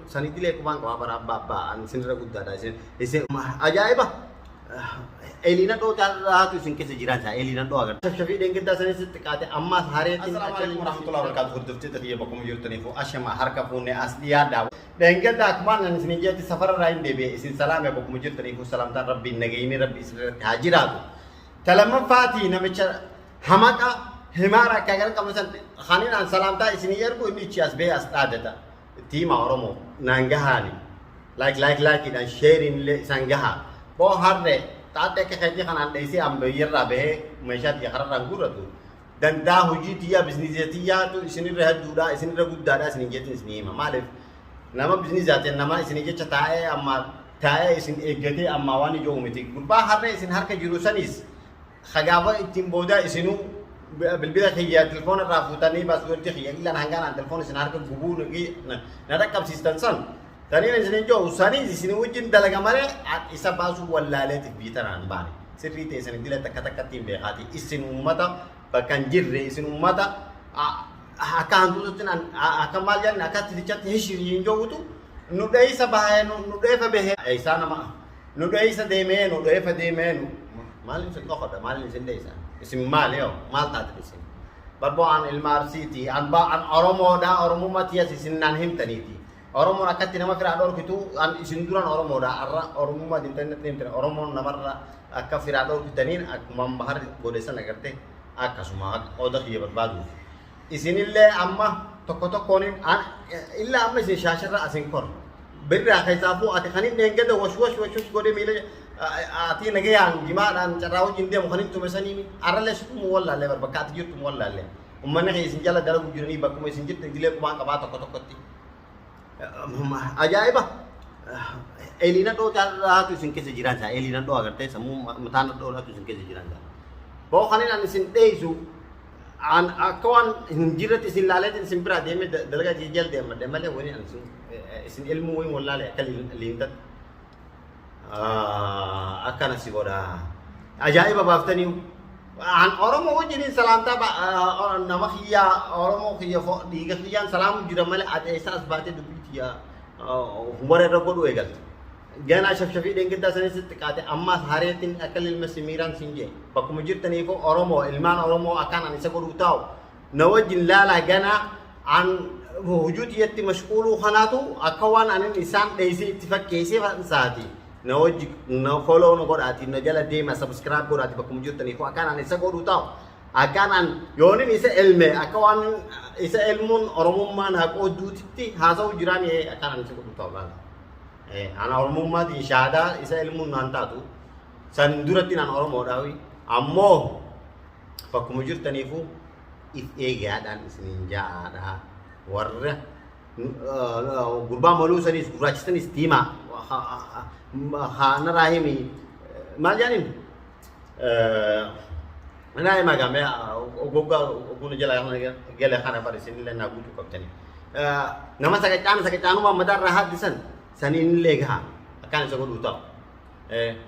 سنتي لك كمان كمان برا أن سنرا قد هذا إسن أجايبه إلينا دو ترى تو سين كيس جيران سا إلينا دو أگر شفي دينك دا سنة ستكاتة أما هاريتين السلام عليكم ورحمة الله وبركاته خدفتي تفيه بكم يرتني فو أشما حركة فون أصليا دا دينك دا كمان أن سنجي سفر راين دبي إسن سلام يا بكم يرتني فو سلام تان ربي نجيني ربي إسرائيل هاجراتو تلما فاتي نمشى همكا همارا كأجر كمسن خانين عن سلام تا إسني يركو إني تشاس بي أستادتا تيما أورمو نانجهاني like إذا sharing ل سانجها بو هارده تاتي كخدي خنان ديسي أم بيرا به مشات يخرج رانغورا تو dan dah hujud dia bisnis dia tu isini rehat duda isini ragut dada isini jetin isini malef nama bisnis jaten nama isini je catae amma tae isini egete amma wani jo umiti gurba harre isini har ke jurusanis khagawa itim boda isinu بالبداية هي تلفون الرافوتاني بس ورتي هي إلا نهجان عن تلفون إسنهار كجبور نجي نركب سيستنسون تاني نجني جو وساني إسني وجين دلنا ماله إسا باسو ولا لا تبيتر عن باني سري تيسن دي لا تكتك تيم بهاتي إسن أمتا بكنجر إسن أمتا akan tu tenan akan maljan akan tidak hishir injo tu nudai sabah nudai fabehe isa nama nudai sa deme nudai fa deme malin sen lokada malin sen desa isim mal yo mal ta isim barbo an ilmar city an ba an oromo da oromo matia sisin nan him taniti oromo akati nama fira dor kitu an isin duran oromo da arra oromo ma din tan tan oromo namarra akka fira dor kitanin ak mam bahar godesa nagarte akasuma oda khiye badu isinille amma tokko konin illa amma isin shashara asinkor birra khaisafu atikhanin dengeda wash gode mile ati nagayang gimadan charaw jinde mo khanin tumesani arale sum walla le barbakat yut walla le umman khi isin jala dalagu jurni bakum isin jit dile ko ba tokko ti ajaiba elina do tara tu isin kese jiran sa elina do agarte samu mutana do tu isin kese jiran sa bo khanin an isin deisu an akawan hinjirat isin lalet isin bra deme dalaga jijal deme le woni an isin ilmu woni walla le kal lindat akan sigoda ajaiba baftani an oromo wajini salam ta nama khiya oromo khiya fo diga khiyan salam juramal ate esas bate dubitiya humare ragodu egal gana shafshafi dengida sane sitkate amma haretin akalil masmiran sinje bakumujir tanifo oromo ilman oromo akan an isagodu taw nawajin la gana an wujudiyati mashghulu khanatu akawan an insan deisi tifakesi saati نوجي نفولو نقولاتي نجلا ديما سبسكرايب قولاتي بكم جوتني فو أكان أنا إسقولو تاو أكان أن يونين إسا علمي أكوان إسا علمون أرمون ما نهكو دوتي هذا وجراني أكان أنا إسقولو تاو لا أنا أرمون ما دي شهادة إسا علمون نانتاتو سندورتين أنا أرمون داوي أمو بكم جوتني فو إيه قاعد إسنين جاء ورّه غربا ملو سنيس غراچتن استيما خانه راهمي ما جانين انا ما جامع اوغوغا اوغون جلا gele khana farisin le na gutu ko tani nama sakacanu ma madar rahat disan sanin lega akan so gutu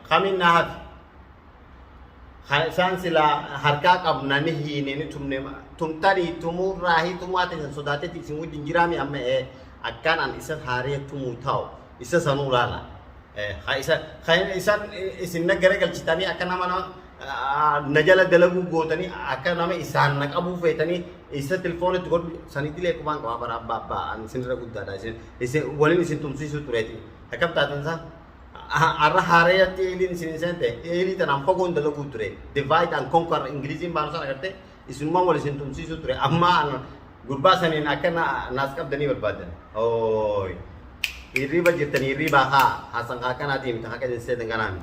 khamin nahat khasan sila harka kabna ni hine ni tumne tumtari tumur rahi tumate sodate ti simu jinjirami amme akan an isa hari tumu tau isa sanulala isa isin nagare gal citani akan nama najala dalagu gotani akan nama isan nak abu fetani isa telefon itu god saniti le kumang ko bara baba an sinra gudda da isa walin isin tumsi su tureti akam tatan sa arra harayati ilin sin sente eli tanam fagon dalagu ture divide and conquer ingrizin bahasa agarte isin mang walin isin tumsi su ture amma gurba sanin akan naskab dani berbadan oi iri bajir tani iri baha hasang akan ati mitaka kan se dengan